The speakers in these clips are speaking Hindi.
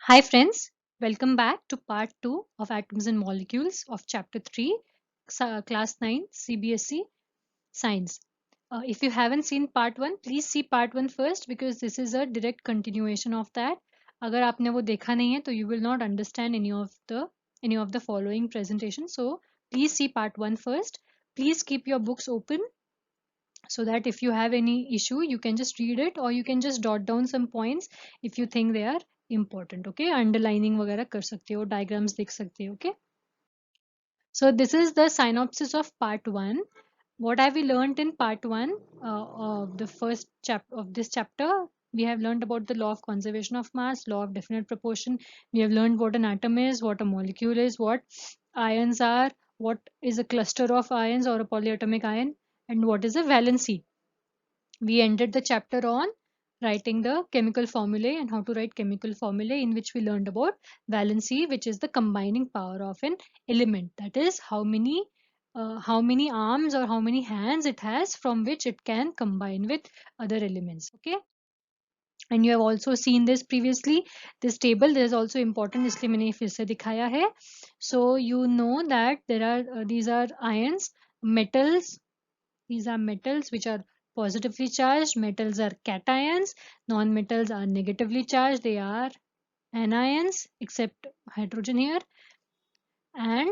Hi friends, welcome back to part 2 of Atoms and Molecules of chapter 3, class 9 CBSE Science. If you haven't seen part 1, please see part 1 first because this is a direct continuation of that. अगर आपने वो देखा नहीं है तो you will not understand any of the following presentation. So please see part 1 first. Please keep your books open so that if you have any issue you can just read it or you can just dot down some points if you think they are important. Okay, underlining वगैरह कर सकते हो, diagrams देख सकते हो. Okay, so this is the synopsis of part 1. What have we learned in part 1 of the first chapter of this chapter? We have learned about the law of conservation of mass, law of definite proportion. We have learned what an atom is, what a molecule is, what ions are, what is a cluster of ions or a polyatomic ion, and what is a valency. We ended the chapter on writing the chemical formulae and how to write chemical formulae, in which we learned about valency, which is the combining power of an element. That is how many arms or how many hands it has from which it can combine with other elements. Okay, and you have also seen this previously. This table, there is also important, इसलिए मैंने फिर से दिखाया है. So you know that there are these are ions, metals. These are metals which are positively charged. Metals are cations. Non-metals are negatively charged. They are anions, except hydrogen here. And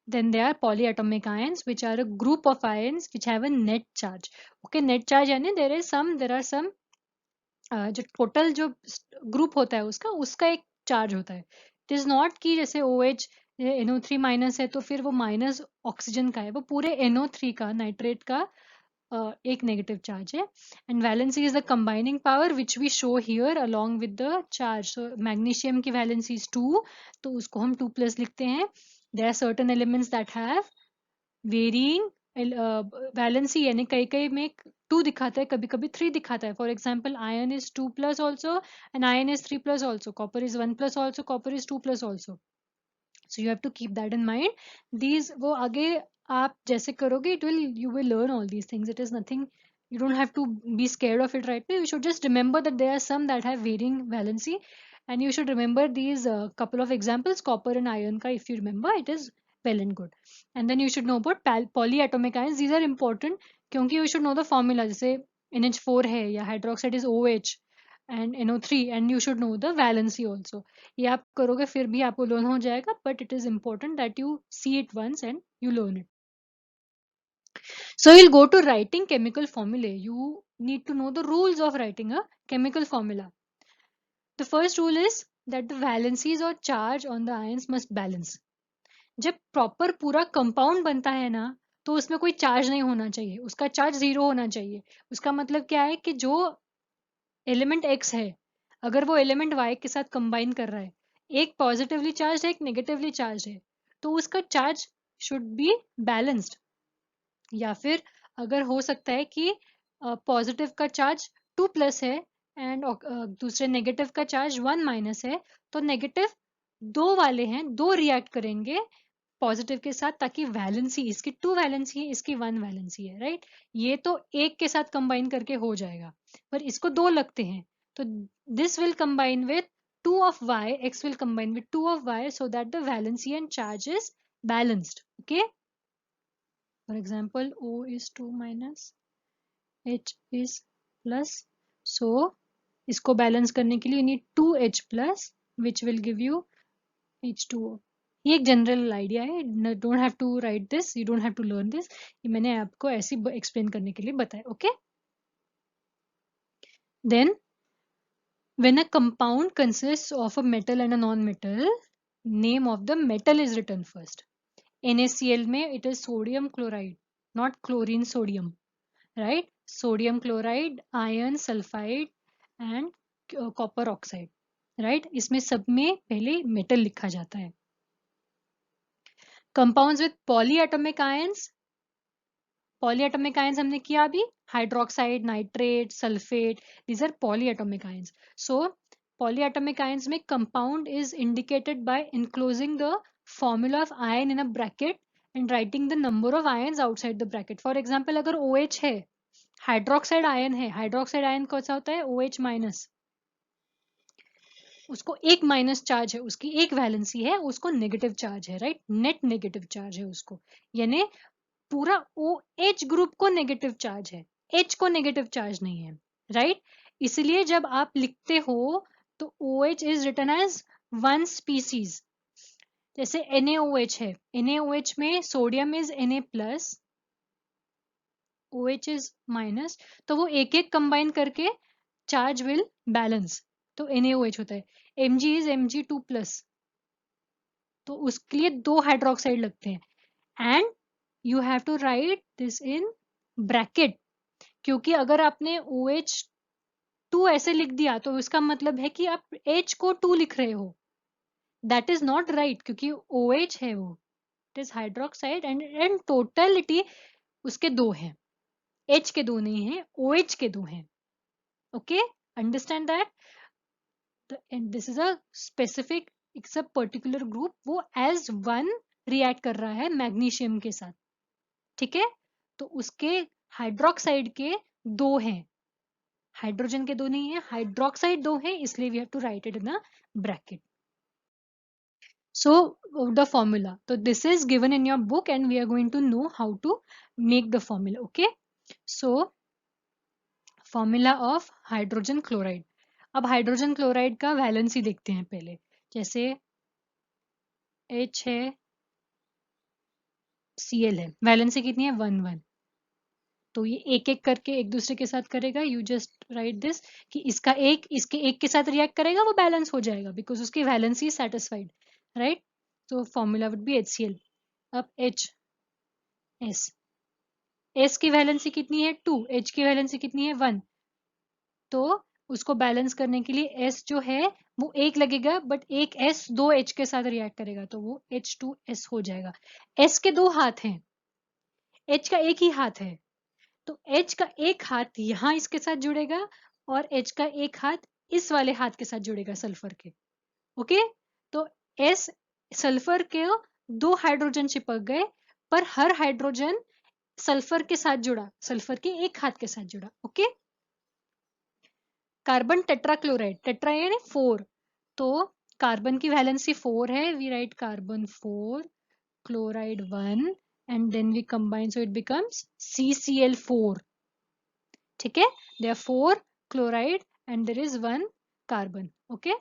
then there are polyatomic ions, which are a group of ions which have a net charge. Okay, net charge यानी there are some जो टोटल जो ग्रुप होता है उसका एक चार्ज होता है. इट इज नॉट कि जैसे OH NO3 माइनस है तो फिर वो माइनस ऑक्सीजन का है, वो पूरे NO3 का, नाइट्रेट का एक नेगेटिव चार्ज है. And valency is the combining power which we show here along with the charge. So magnesium की वैलेंसी इज 2, तो उसको हम 2+ लिखते हैं. There are certain elements that have varying valency, यानी कई कई में 2 दिखाता है, कभी कभी 3 दिखाता है. For example ion is 2+ also and ion is 3+ also. Copper is 1+ also, copper is 2+ also. So you have to keep that in mind. These वो आगे आप जैसे करोगे you will learn all these things. It is nothing, you don't have to be scared of it right now. You should just remember that there are some that have varying valency, and you should remember these couple of examples, copper and iron ka. If you remember, it is well and good. And then you should know about polyatomic ions. These are important क्योंकि you should know the formula. जैसे NH4 है या hydroxide is OH and NO3, and you should know the valency also. ये आप करोगे फिर भी आपको learn हो जाएगा, but it is important that you see it once and you learn it. So we'll go to writing chemical formulae. You need to know the rules of writing a chemical formula. The first rule is that the valencies or charge on the ions must balance. जब प्रॉपर पूरा कंपाउंड बनता है ना, तो उसमें कोई चार्ज नहीं होना चाहिए, उसका चार्ज 0 होना चाहिए. उसका मतलब क्या है कि जो एलिमेंट X है, अगर वो एलिमेंट Y के साथ कंबाइन कर रहा है, एक पॉजिटिवली चार्ज है एक नेगेटिवली चार्ज है, तो उसका चार्ज शुड बी बैलेंस्ड. या फिर अगर हो सकता है कि पॉजिटिव का चार्ज 2+ है एंड दूसरे नेगेटिव का चार्ज 1- है, तो नेगेटिव 2 वाले हैं, 2 रिएक्ट करेंगे पॉजिटिव के साथ, ताकि वैलेंसी, इसकी 2 वैलेंसी है, इसकी 1 वैलेंसी है, राइट. ये तो एक के साथ कंबाइन करके हो जाएगा, पर इसको 2 लगते हैं, तो this will combine with 2 of Y, X will combine with 2 of Y, so that the valency and charge is balanced. Okay, for example, O is 2-, H is plus. So इसको बैलेंस करने के लिए you need 2H+, which will give you H2O. ये एक जनरल आइडिया है, don't have to write this, you don't have to learn this. ये मैंने आपको ऐसे एक्सप्लेन करने के लिए बताया. Okay, then when a compound consists of a metal and a non-metal, name of the metal is written first. NaCl में it is sodium chloride, not chlorine sodium, right? Sodium chloride, iron sulfide and copper oxide, right? इसमें सब में पहले metal लिखा जाता है. Compounds with polyatomic ions, polyatomic ions हमने किया अभी, hydroxide, nitrate, sulphate, these are polyatomic ions. So polyatomic ions में compound is indicated by enclosing the formula of ion in a bracket and writing the number of ions outside the bracket. For example, अगर OH है, हाइड्रोक्साइड आयन है, हाइड्रोक्साइड आयन कौन सा होता है, OH-. उसको एक माइनस चार्ज है, उसकी एक वैलेंसी है, उसको नेगेटिव चार्ज है, राइट, नेट नेगेटिव चार्ज है उसको, यानी पूरा ओ एच ग्रुप को नेगेटिव चार्ज है, एच को नेगेटिव चार्ज नहीं है, राइट। इसलिए जब आप लिखते हो तो O H is written as one species. जैसे NaOH है, NaOH में sodium is Na plus, OH is minus, तो वो एक एक कंबाइन करके चार्ज विल बैलेंस, तो NaOH होता है। Mg इज Mg2 प्लस, तो उसके लिए दो हाइड्रोक्साइड लगते हैं, and you have to write this in bracket, क्योंकि अगर आपने OH2 ऐसे लिख दिया तो इसका मतलब है कि आप H को 2 लिख रहे हो, दैट इज नॉट राइट, क्योंकि OH है वो, it is hydroxide, and totality उसके दो हैं, H के दो नहीं है, OH के दो हैं, okay, understand that, and this is a specific, it's a particular group, वो एज वन रिएक्ट कर रहा है मैग्नीशियम के साथ, ठीक है। तो उसके हाइड्रोक्साइड के दो हैं, हाइड्रोजन के दो नहीं है, हाइड्रोक्साइड दो है, इसलिए we have to write it in a bracket. So the formula, so this is given in your book and we are going to know how to make the formula, okay। So formula of hydrogen chloride, अब हाइड्रोजन क्लोराइड का वैलेंसी देखते हैं पहले, जैसे H है, Cl है, वैलेंसी कितनी है 1 1, तो ये एक एक करके एक दूसरे के साथ करेगा, यू जस्ट राइट दिस कि इसका एक इसके एक के साथ रिएक्ट करेगा, वो बैलेंस हो जाएगा बिकॉज उसकी वैलेंसी सेटिस्फाइड, राइट। तो फॉर्मूला वुड बी HCl। अब S की वैलेंसी कितनी है 2, H की वैलेंसी कितनी है 1, तो उसको बैलेंस करने के लिए S जो है वो एक लगेगा, बट एक S दो H के साथ रिएक्ट करेगा तो वो H2S हो जाएगा। S के दो हाथ हैं, H का एक ही हाथ है, तो H का एक हाथ यहाँ इसके साथ जुड़ेगा और H का एक हाथ इस वाले हाथ के साथ जुड़ेगा सल्फर के, ओके। तो S सल्फर के दो हाइड्रोजन चिपक गए, पर हर हाइड्रोजन सल्फर के साथ जुड़ा, सल्फर के एक हाथ के साथ जुड़ा, ओके। कार्बन टेट्राक्लोराइड, टेट्रा यानी 4, तो कार्बन की वैलेंसी 4 है, we write carbon 4, chloride 1, and then we combine so it becomes CCl4, ठीक है। There 4 chloride and there is 1 carbon, okay.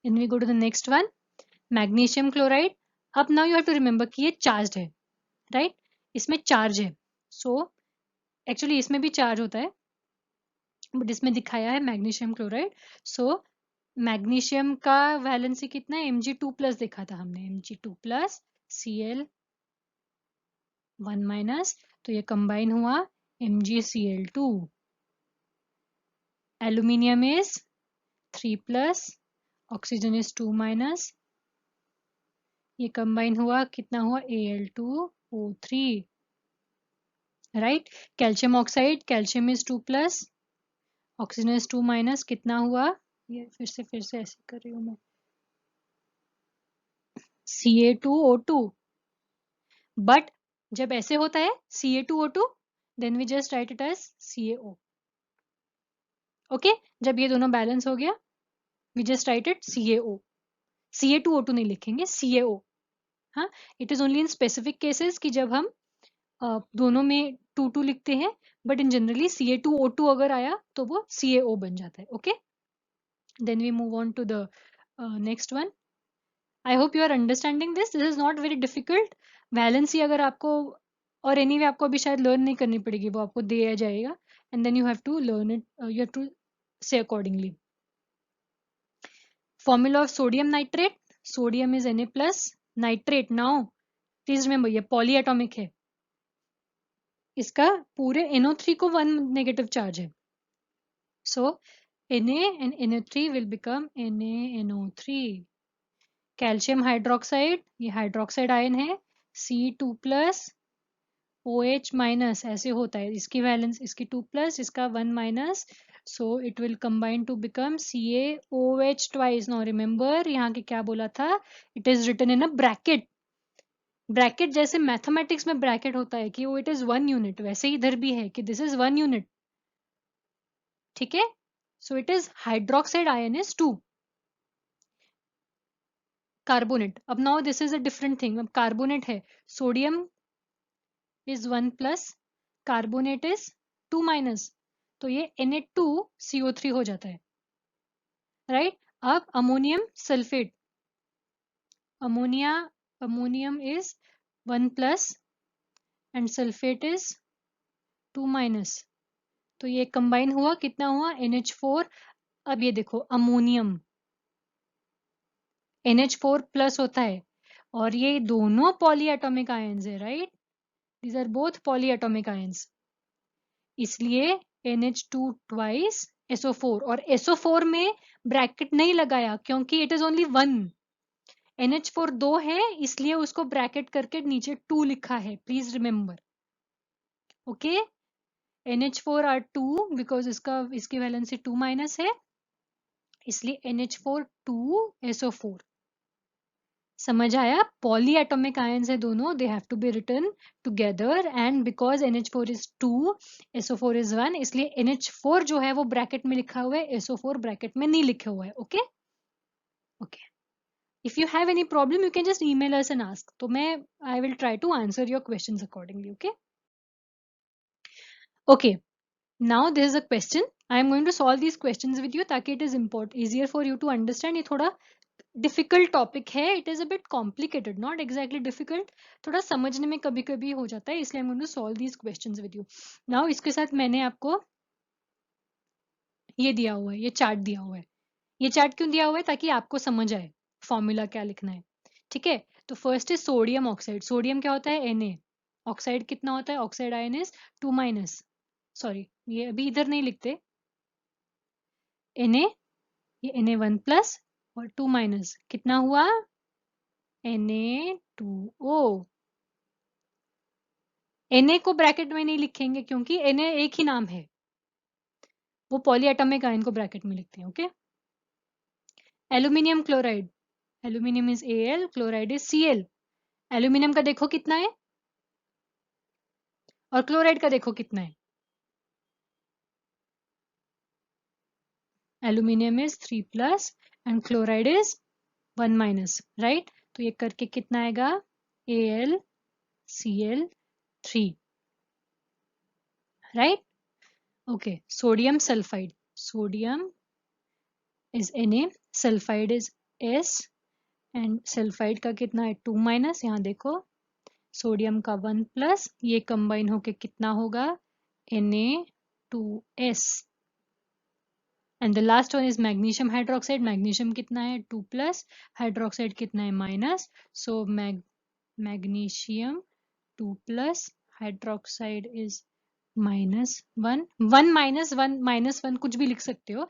Then we go to the next one, magnesium chloride. अब now you have to remember कि ये चार्ज है, राइट, इसमें चार्ज है, सो एक्चुअली इसमें भी चार्ज होता है, बट इसमें दिखाया है मैग्नीशियम क्लोराइड। सो मैग्नीशियम का वैलेंसी कितना है, Mg2 प्लस देखा था हमने, Mg2 प्लस Cl 1 माइनस, तो ये कंबाइन हुआ MgCl2। Aluminium is 3 plus, oxygen is 2 minus, ये कंबाइन हुआ कितना हुआ Al2O3, right. Calcium oxide, calcium is 2 plus, oxygen is 2 minus, कितना हुआ, ये फिर से ऐसे कर रही हूँ मैं, Ca2O2, बट जब ऐसे होता है Ca2O2 then we just write it as CaO, okay. जब ये दोनों बैलेंस हो गया we just write it CaO, Ca2O2 नहीं लिखेंगे, CaO, हाँ। It is only in specific cases कि जब हम दोनों में 2 लिखते हैं, बट इन जनरली Ca2O2 अगर आया तो वो CaO बन जाता है, okay. Then we move on to the next one. I hope you are understanding this is not very difficult. Valency अगर आपको, और एनीवे आपको अभी शायद लर्न नहीं करनी पड़ेगी, वो आपको दिया जाएगा, and then you have to learn it, you have to say accordingly. Formula of sodium nitrate, sodium is Na plus, nitrate, now please remember ये पॉली एटॉमिक है, इसका पूरे NO3 को 1 नेगेटिव चार्ज है, so Na and NO3 will become NaNO3। Calcium hydroxide, ये हाइड्रोक्साइड आयन है, C2 प्लस OH माइनस, ऐसे होता है, इसकी वैलेंस, इसकी 2 प्लस, इसका 1 minus, so it will combine to become CaOH twice. Now remember यहाँ के क्या बोला था, it is written in a bracket, bracket जैसे मैथमेटिक्स में ब्रैकेट होता है कि वो इट इज 1 यूनिट, वैसे ही इधर भी है कि दिस इज 1 यूनिट, ठीक है। So it is hydroxide ion is 2. Carbonate. अब now this is a different thing. अब carbonate है. Sodium is 1 plus. Carbonate is 2 minus. तो ये Na2CO3 हो जाता है. Right? अब ammonium sulfate. Ammonium is 1 plus and sulfate is 2 minus. तो ये combine हुआ कितना हुआ NH4. अब ये देखो अमोनियम NH4 प्लस होता है और ये दोनों पॉलीएटॉमिक आयंस है. Right, these are both polyatomic ions. इसलिए NH2 ट्वाइस SO4. और SO4 में ब्रैकेट नहीं लगाया क्योंकि इट इज ओनली 1. NH4 2 है इसलिए उसको ब्रैकेट करके नीचे 2 लिखा है. Please remember. Okay, NH4 are 2 because इसकी वैलेंसी 2 माइनस है, इसलिए NH4 2 SO4. समझ आया? पॉलीएटॉमिक आयंस है दोनों, they have to be written together. And because NH4 is 2, SO4 is 1, इसलिए NH4 जो है वो ब्रैकेट में लिखा हुआ है, SO4 ब्रैकेट में नहीं लिखा हुआ है. Okay okay. If you have any problem you can just email us and ask. तो मैं I will try to answer your questions accordingly. Okay okay. Now this is a question. I am going to solve these questions with you ताकि it is easier for you to understand. ये थोड़ा डिफिकल्ट टॉपिक है. It is a bit complicated, not exactly difficult. थोड़ा समझने में कभी कभी हो जाता है, इसलिए I am going to solve these questions with you. Now इसके साथ मैंने आपको ये दिया हुआ है, ये चार्ट दिया हुआ है. ये चार्ट क्यों दिया हुआ है? ताकि आपको समझ आए फॉर्मूला क्या लिखना है. ठीक है, तो first is sodium oxide. Sodium क्या होता है? Na. ऑक्साइड कितना होता है? Oxide ion is 2 minus. Sorry, ये अभी इधर नहीं लिखते. Na, ये Na1 प्लस और 2 माइनस कितना हुआ? Na2O. Na को ब्रैकेट में नहीं लिखेंगे क्योंकि Na एक ही नाम है, वो पॉलीएटॉमिक आयन को ब्रैकेट में लिखते हैं. Okay. Aluminium chloride. Aluminium is Al, chloride is Cl. Aluminium का देखो कितना है और क्लोराइड का देखो कितना है. Aluminium is 3 plus and chloride is 1 minus. Right, तो ये करके कितना आएगा? AlCl3. Right. Okay. Sodium sulphide. Sodium is Na, sulphide is S and sulphide का कितना है? 2 माइनस. यहाँ देखो सोडियम का 1 प्लस, ये कंबाइन होके कितना होगा? Na2S. And the last one is magnesium hydroxide. Magnesium कितना है? 2 प्लस. हाइड्रोक्साइड कितना है? Minus. So magnesium 2 plus hydroxide is -1. 1 -1 कुछ भी लिख सकते हो,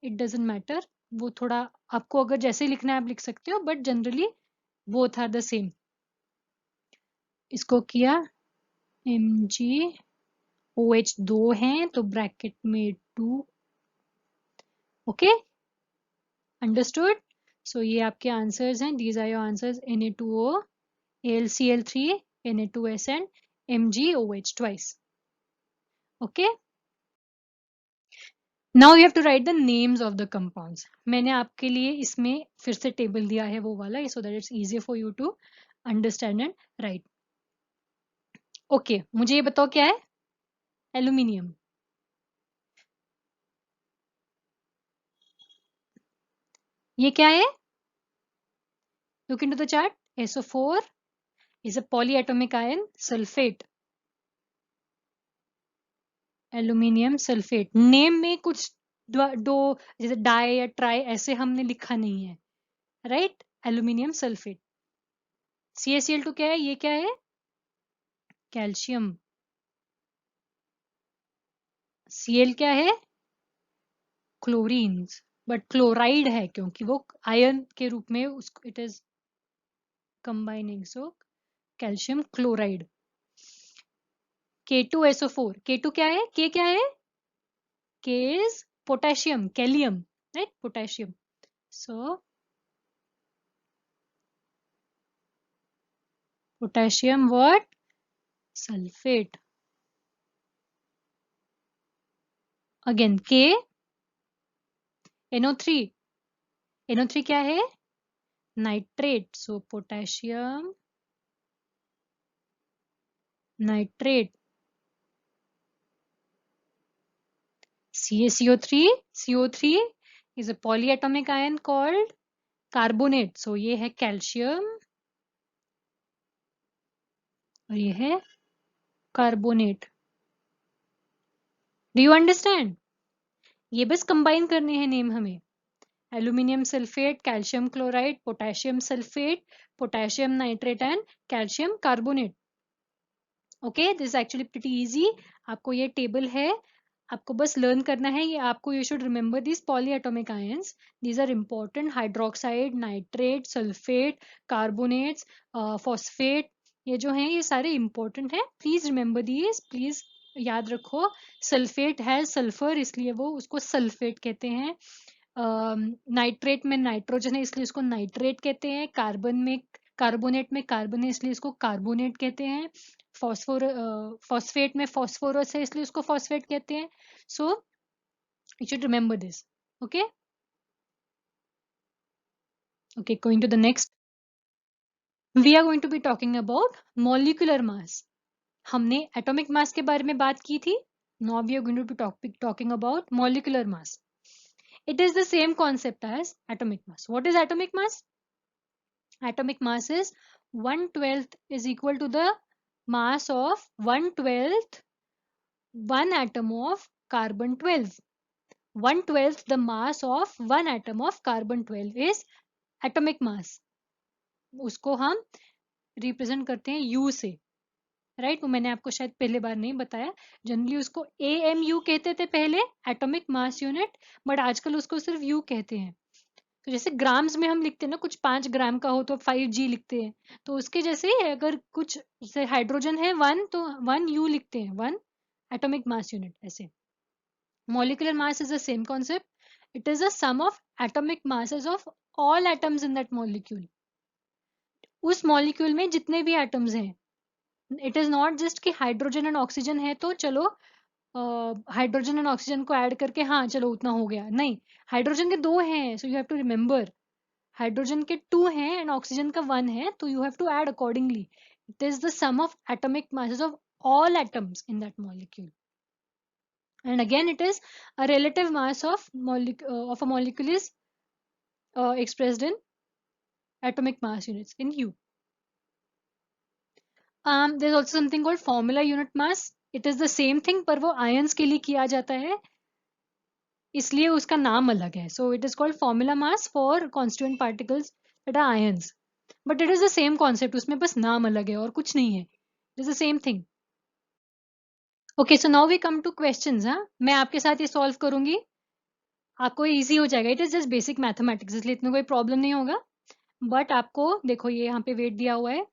इट डजेंट मैटर. वो थोड़ा आपको अगर जैसे लिखना है आप लिख सकते हो, but generally both are the same. इसको किया MgOH 2 है तो ब्रैकेट में 2. Okay, understood. सो ये आपके आंसर्स हैं. These are your answers. Na2O, AlCl3, Na2S and MgOH twice. Okay. Now you have to write the names of the compounds. मैंने आपके लिए इसमें फिर से टेबल दिया है वो वाला, so that it's easier for you to understand and write. Okay, मुझे ये बताओ क्या है? एल्यूमिनियम. ये क्या है? Look into the chart. SO4 is a polyatomic ion sulfate. Aluminium sulphate. Name में कुछ दो जैसे डाई या ट्राई ऐसे हमने लिखा नहीं है. Right, aluminium sulphate. CaCl2 क्या है? ये क्या है? कैल्शियम. Cl क्या है? क्लोरीन. बट क्लोराइड है क्योंकि वो आयन के रूप में उसको it is combining. So calcium chloride. K2SO4. K2 क्या है? K क्या है? K is potassium, kalium. Right, potassium. So potassium what? Sulphate. Again K NO3, NO3 क्या है? Nitrate. So potassium nitrate. CaCO3, CO3 is a polyatomic ion called carbonate. So ये है कैल्शियम और ये है कार्बोनेट. Do you understand? ये बस कंबाइन करने हैं नेम हमें. Aluminium sulphate, calcium chloride, potassium sulphate, potassium nitrate and calcium carbonate. Okay, this actually pretty easy. आपको ये टेबल है, आपको बस लर्न करना है. ये आपको you should remember this polyatomic ions. These are important. Hydroxide, nitrate, sulphate, carbonates, phosphate, ये जो हैं ये सारे इंपॉर्टेंट हैं. प्लीज रिमेंबर दीज, प्लीज याद रखो. सल्फेट है सल्फर, इसलिए वो उसको सल्फेट कहते हैं. नाइट्रेट में नाइट्रोजन है इसलिए उसको नाइट्रेट कहते हैं. कार्बन में कार्बोनेट में कार्बन है इसलिए इसको कार्बोनेट कहते हैं. फॉस्फेट में फॉस्फोरस है इसलिए उसको फॉस्फेट कहते हैं. So you should remember this. Okay okay, going to the next. We are going to be talking about molecular mass. हमने एटॉमिक मास के बारे में बात की थी. Now we are going to be talking about molecular mass. It is the same concept as atomic mass. What is atomic mass? Atomic mass is 1/12 is equal to the mass of 1/12 one atom of carbon 12. 1/12 the mass of one atom of carbon 12 is atomic mass. उसको हम रिप्रेजेंट करते हैं U से. राइट, वो मैंने आपको शायद पहले बार नहीं बताया. जनरली उसको AMU कहते थे पहले, एटॉमिक मास यूनिट, बट आजकल उसको सिर्फ U कहते हैं. तो जैसे ग्राम्स में हम लिखते हैं ना, कुछ 5 ग्राम का हो तो 5G लिखते हैं. तो उसके जैसे ही अगर कुछ जैसे हाइड्रोजन है 1 तो 1U लिखते हैं, 1 एटॉमिक मास यूनिट. ऐसे molecular mass is the same concept. It is the sum of atomic masses of all atoms in that molecule. उस मॉलिक्यूल में जितने भी एटम्स हैं. इट इज नॉट जस्ट कि हाइड्रोजन एंड ऑक्सीजन है तो चलो हाइड्रोजन एंड ऑक्सीजन को ऐड करके हाँ चलो उतना हो गया. नहीं, हाइड्रोजन के 2 हैं, so you have to remember. Hydrogen के 2 हैं एंड ऑक्सीजन का 1 है, तो you have to add accordingly. It is the sum of atomic masses of all atoms in that molecule. And again, it is a relative mass of a molecule is expressed in atomic mass units in U. There's also something called formula unit mass. It is the same thing, पर वो ions के लिए किया जाता है, इसलिए उसका नाम अलग है. So it is called formula mass for constituent particles that are ions. But it is the same concept. उसमें बस नाम अलग है और कुछ नहीं है. It is the same thing. Okay, so now we come to questions. हाँ, मैं आपके साथ ये solve करूंगी, आपको इजी हो जाएगा. It is just basic mathematics, इसलिए इतना कोई प्रॉब्लम नहीं होगा. बट आपको देखो ये यहाँ पे वेट दिया हुआ है,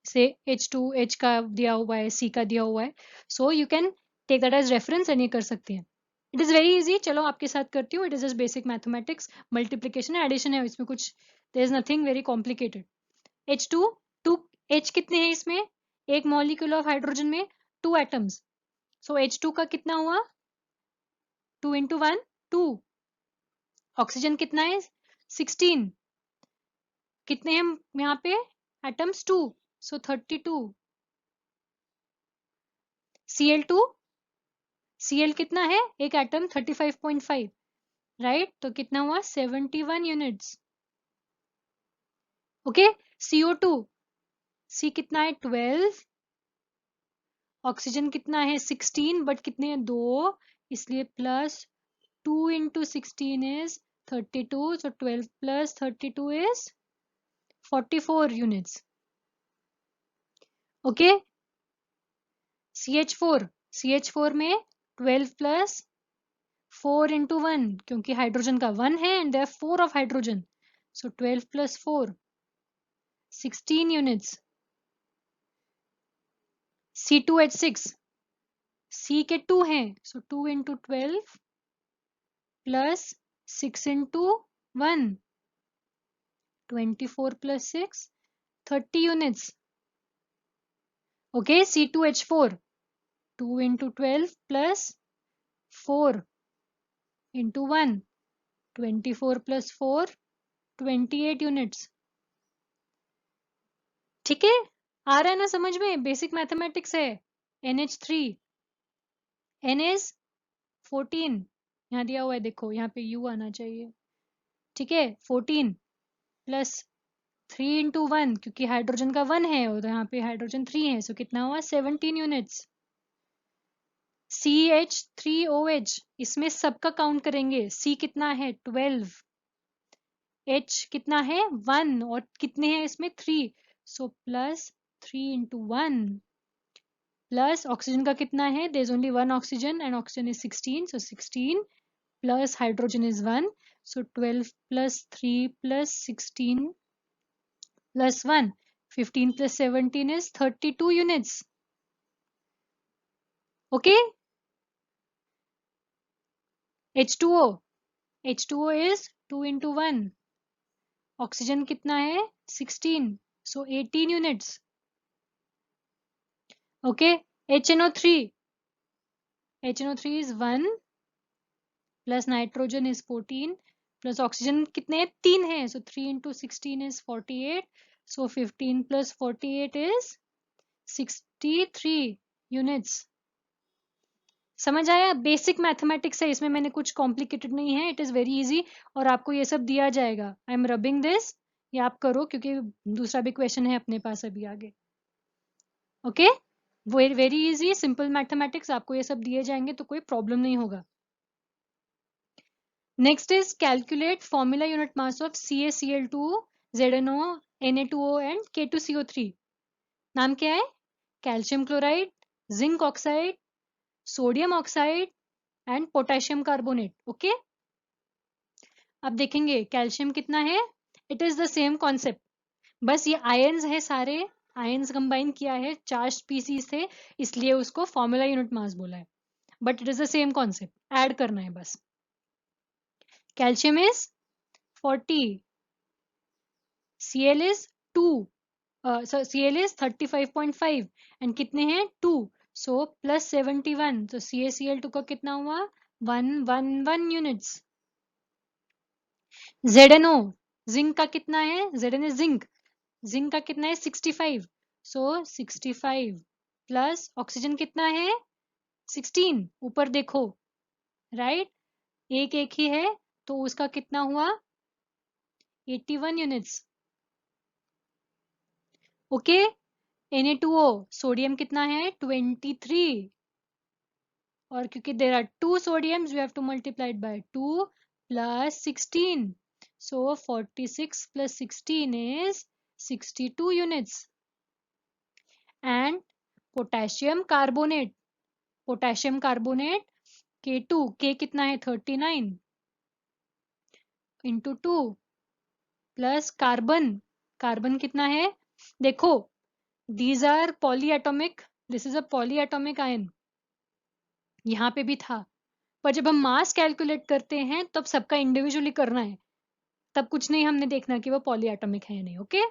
से H2H का दिया हुआ है, C का दिया हुआ है. So you can take that as reference and ये कर सकते हैं. It is very easy. चलो आपके साथ करती हूँ. It is just basic mathematics, multiplication addition है इसमें, कुछ there is nothing very complicated. H2, 2 H कितने हैं इसमें? एक मॉलिक्यूल ऑफ हाइड्रोजन में 2 एटम्स. सो H2 का कितना हुआ? 2 into 1 2. ऑक्सीजन कितना है? 16. कितने हैं यहाँ पे एटम्स? 2. सो 32. Cl2, Cl कितना है एक एटम? 35.5. राइट, तो कितना हुआ? 71 यूनिट्स. ओके. CO2, C कितना है? 12. ऑक्सीजन कितना है? 16, बट कितने हैं? 2, इसलिए plus 2 into 16 is 32. So 12 plus 32 is 44 units. Okay. CH4 में 12 plus 4 into 1, क्योंकि हाइड्रोजन का 1 है and there 4 of hydrogen. So 12 plus 4 16 units. C2H6, C के 2 हैं, सो 2 into 12 plus 6 into 1, 24 plus 6 30 units. Okay, C2H4, 2 into 12 plus 4 into 1, 24 + 4, 28 units. ठीक है, आ रहा है ना समझ में? बेसिक मैथमेटिक्स है। NH3, N इज 14, यहाँ दिया हुआ है देखो, यहाँ पे U आना चाहिए। ठीक है, 14 प्लस 3 इंटू 1, क्योंकि हाइड्रोजन का 1 है और तो यहाँ पे हाइड्रोजन 3 है, सो कितना हुआ 17 यूनिट्स। CH3OH, इसमें सबका काउंट करेंगे। C कितना है 12, H कितना है 1 और कितने हैं इसमें 3, so plus 3 into 1 plus oxygen का कितना है, there is only 1 oxygen and oxygen is 16, so 16 plus hydrogen is 1, so 12 plus 3 plus 16 plus 1, 15 plus 17 is 32 units. Okay, H2O, H2O is 2 into 1, oxygen कितना है 16, so 18 units. Okay, HNO3, HNO3 is 1 plus nitrogen is 14 plus oxygen कितने हैं 3 है, so 3 into 16 is 48, so 15 plus 48 is 63 units. समझ आया? बेसिक मैथमेटिक्स है, इसमें मैंने कुछ कॉम्प्लिकेटेड नहीं है, इट इज वेरी इजी और आपको ये सब दिया जाएगा। आई एम रबिंग दिस, ये आप करो क्योंकि दूसरा भी क्वेश्चन है अपने पास अभी आगे। Okay, very easy simple mathematics, आपको ये सब दिए जाएंगे तो कोई प्रॉब्लम नहीं होगा। Next is calculate formula unit mass of CaCl2, ZnO, Na2O and K2CO3। नाम क्या है? Calcium chloride, zinc oxide, sodium oxide and potassium carbonate. Okay, अब देखेंगे कैल्शियम कितना है, it is the same concept, बस ये आयन्स है, सारे आयन्स कंबाइन किया है, 4 स्पीसीज थे इसलिए उसको फॉर्मूला यूनिट मास बोला है, but it is the same concept, add करना है बस। Calcium is 40, Cl is 2, Cl is 35.5 and कितने हैं 2, सो प्लस 71, तो CaCl2 का कितना हुआ 111 यूनिट्स। ZnO, जिंक का कितना है, Zn इज जिंक, जिंक का कितना है 65, सो 65 प्लस ऑक्सीजन कितना है 16, ऊपर देखो राइट, एक एक ही है तो उसका कितना हुआ 81 यूनिट्स। ओके, Na2O, सोडियम कितना है 23, और क्योंकि there are 2 sodiums we have to multiply by 2 plus 16, so 46 plus 16 is 62 units. And potassium carbonate, potassium carbonate K2, K कितना है 39 इंटू 2 प्लस कार्बन, कार्बन कितना है देखो, these are polyatomic, this is a polyatomic ion, यहाँ पे भी था, पर जब हम मास कैलकुलेट करते हैं तब सबका इंडिविजुअली करना है, तब कुछ नहीं हमने देखना कि वो पॉलीएटॉमिक है या नहीं। ओके,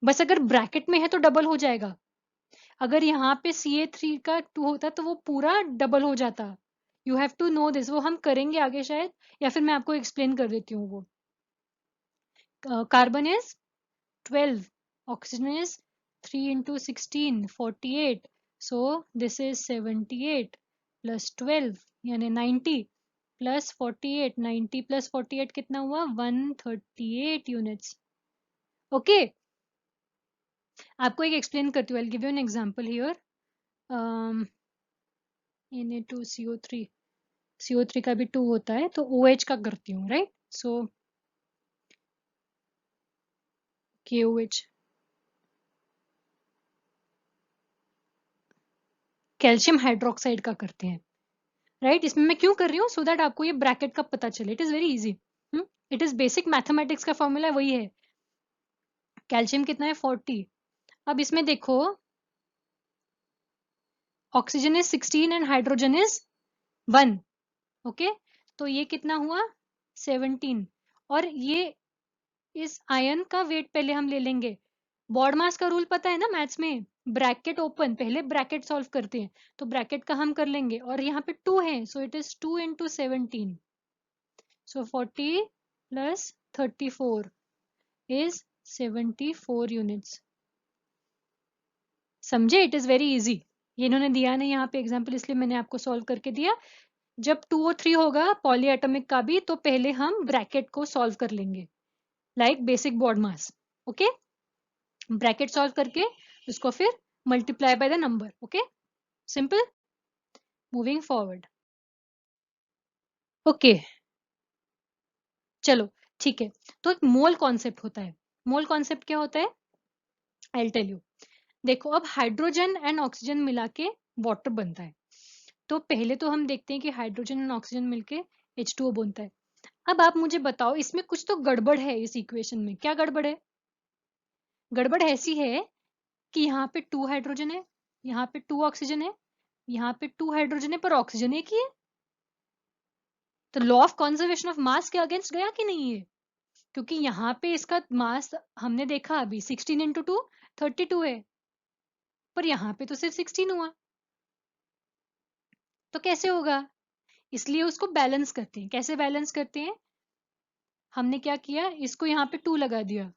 बस अगर ब्रैकेट में है तो डबल हो जाएगा, अगर यहाँ पे Ca3 का 2 होता तो वो पूरा डबल हो जाता। You have to know this, वो हम करेंगे आगे शायद, या फिर मैं आपको एक्सप्लेन कर देती हूँ वो। Carbon is 12, oxygen is 3 into 16, 48, so this is 78 plus 12 यानी 90 प्लस 48, 90 प्लस 48 कितना हुआ 138 यूनिट्स। ओके, आपको एक एक्सप्लेन करती हूँ, I will give you an example here. Na2CO3, CO3 का भी 2 होता है तो OH का करती हूँ राइट, सो KOH, कैल्शियम हाइड्रोक्साइड का करते हैं राइट। इसमें मैं क्यों कर रही हूँ, सो दैट आपको ये ब्रैकेट का पता चले, it is very easy, it is basic mathematics का फॉर्मूला वही है। कैल्शियम कितना है 40, अब इसमें देखो oxygen is 16 and hydrogen is 1, okay, तो ये कितना हुआ 17, और ये इस आयन का वेट पहले हम ले लेंगे, बॉड मास का रूल पता है ना मैथ्स में, ब्रैकेट ओपन, पहले ब्रैकेट सॉल्व करते हैं, तो ब्रैकेट का हम कर लेंगे, और यहाँ पे 2 है, so it is 2 into 17, so 40 plus 34 is 74 units. समझे? It is very easy. ये इन्होंने दिया नहीं यहाँ पे एग्जाम्पल, इसलिए मैंने आपको सॉल्व करके दिया। जब 2 और 3 होगा पॉलीएटॉमिक का भी, तो पहले हम ब्रैकेट को सॉल्व कर लेंगे, लाइक बेसिक बॉड मास। ओके, ब्रैकेट सॉल्व करके उसको फिर multiply by the number. Okay, simple. Moving forward. Okay, चलो ठीक है। तो एक मोल कॉन्सेप्ट होता है। मोल कॉन्सेप्ट क्या होता है? I tell you. देखो, अब हाइड्रोजन एंड ऑक्सीजन मिला के वाटर बनता है। तो पहले तो हम देखते हैं कि हाइड्रोजन एंड ऑक्सीजन मिलके H2O बनता है। अब आप मुझे बताओ, इसमें कुछ तो गड़बड़ है इस इक्वेशन में। क्या गड़बड़ है? गड़बड़ ऐसी है कि यहाँ पे 2 हाइड्रोजन है, यहाँ पे 2 ऑक्सीजन है, यहाँ पे 2 हाइड्रोजन है, पर ऑक्सीजन एक ही है। तो law of conservation of mass के अगेंस्ट गया कि नहीं है? क्योंकि यहाँ पे इसका मास हमने देखा अभी 16 इंटू 2 32 है, पर यहाँ पे तो सिर्फ 16 हुआ। तो कैसे होगा? इसलिए उसको बैलेंस करते हैं। कैसे बैलेंस करते हैं? हमने क्या किया, इसको यहाँ पे 2 लगा दिया,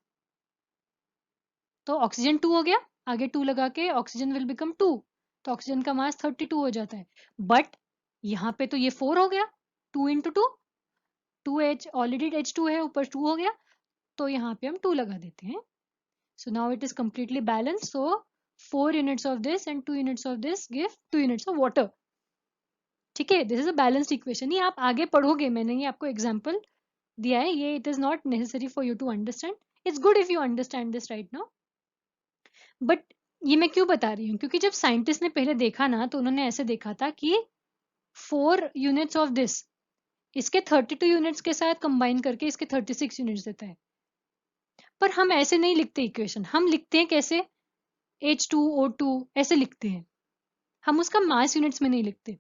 तो ऑक्सीजन 2 हो गया। आगे 2 लगा के ऑक्सीजन विल बिकम 2, तो ऑक्सीजन का मास 32 हो जाता है। बट यहाँ पे तो ये 4 हो गया, 2 इंटू 2, 2H ऑलरेडी H2 है, ऊपर 2 हो गया, तो यहाँ पे हम 2 लगा देते हैं। So now it is completely balanced. So 4 units of this and 2 units of this give 2 units of water. ठीक है, this is a balanced equation. ये आप आगे पढ़ोगे, मैंने ये आपको एग्जांपल दिया है, ये it is not necessary for you to understand. It's good if you understand this right now. But ये मैं क्यों बता रही हूँ? क्योंकि जब साइंटिस्ट ने पहले देखा ना, तो उन्होंने ऐसे देखा था कि 4 यूनिट्स ऑफ दिस इसके 32 यूनिट्स के साथ कंबाइन करके इसके 36 यूनिट्स देता है। पर हम ऐसे नहीं लिखते इक्वेशन, हम लिखते हैं कैसे? H2O2 ऐसे लिखते हैं, हम उसका मास यूनिट्स में नहीं लिखते,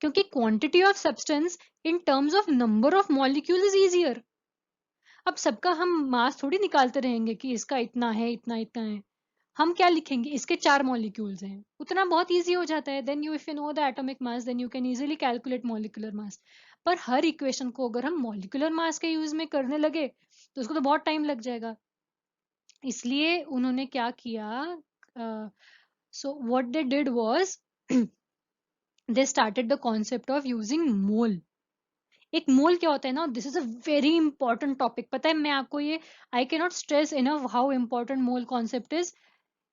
क्योंकि quantity of substance in terms of number of molecule is easier. अब सबका हम मास थोड़ी निकालते रहेंगे कि इसका इतना है, इतना इतना है। हम क्या लिखेंगे? इसके 4 मॉलिक्यूल्स हैं, उतना बहुत इजी हो जाता है। Then you if you know the atomic mass, then you can easily calculate molecular mass. पर हर इक्वेशन को अगर हम मॉलिक्यूलर मास के यूज में करने लगे, तो उसको तो बहुत टाइम लग जाएगा। इसलिए उन्होंने क्या किया, so what they did was they started the concept of using mole. एक मोल क्या होता है ना, this is a very important topic. पता है, मैं आपको ये I can not stress enough how important mole concept is.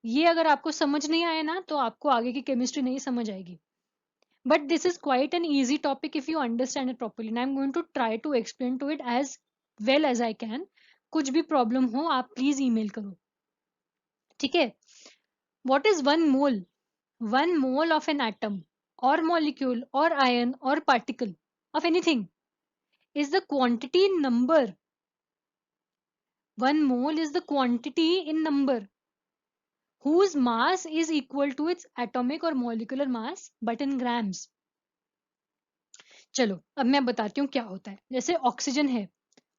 ये अगर आपको समझ नहीं आए ना, तो आपको आगे की केमिस्ट्री नहीं समझ आएगी। But this is quite an easy topic if you understand it properly, I am going to try to explain to it as well as I can. कुछ भी प्रॉब्लम हो आप प्लीज ईमेल करो, ठीक है? What is one mole? One mole of an atom or molecule or ion or particle of anything is the quantity in number. One mole is the quantity in number whose mass is equal to its atomic or molecular mass but in grams. चलो अब मैं बताती हूँ क्या होता है। जैसे ऑक्सीजन है,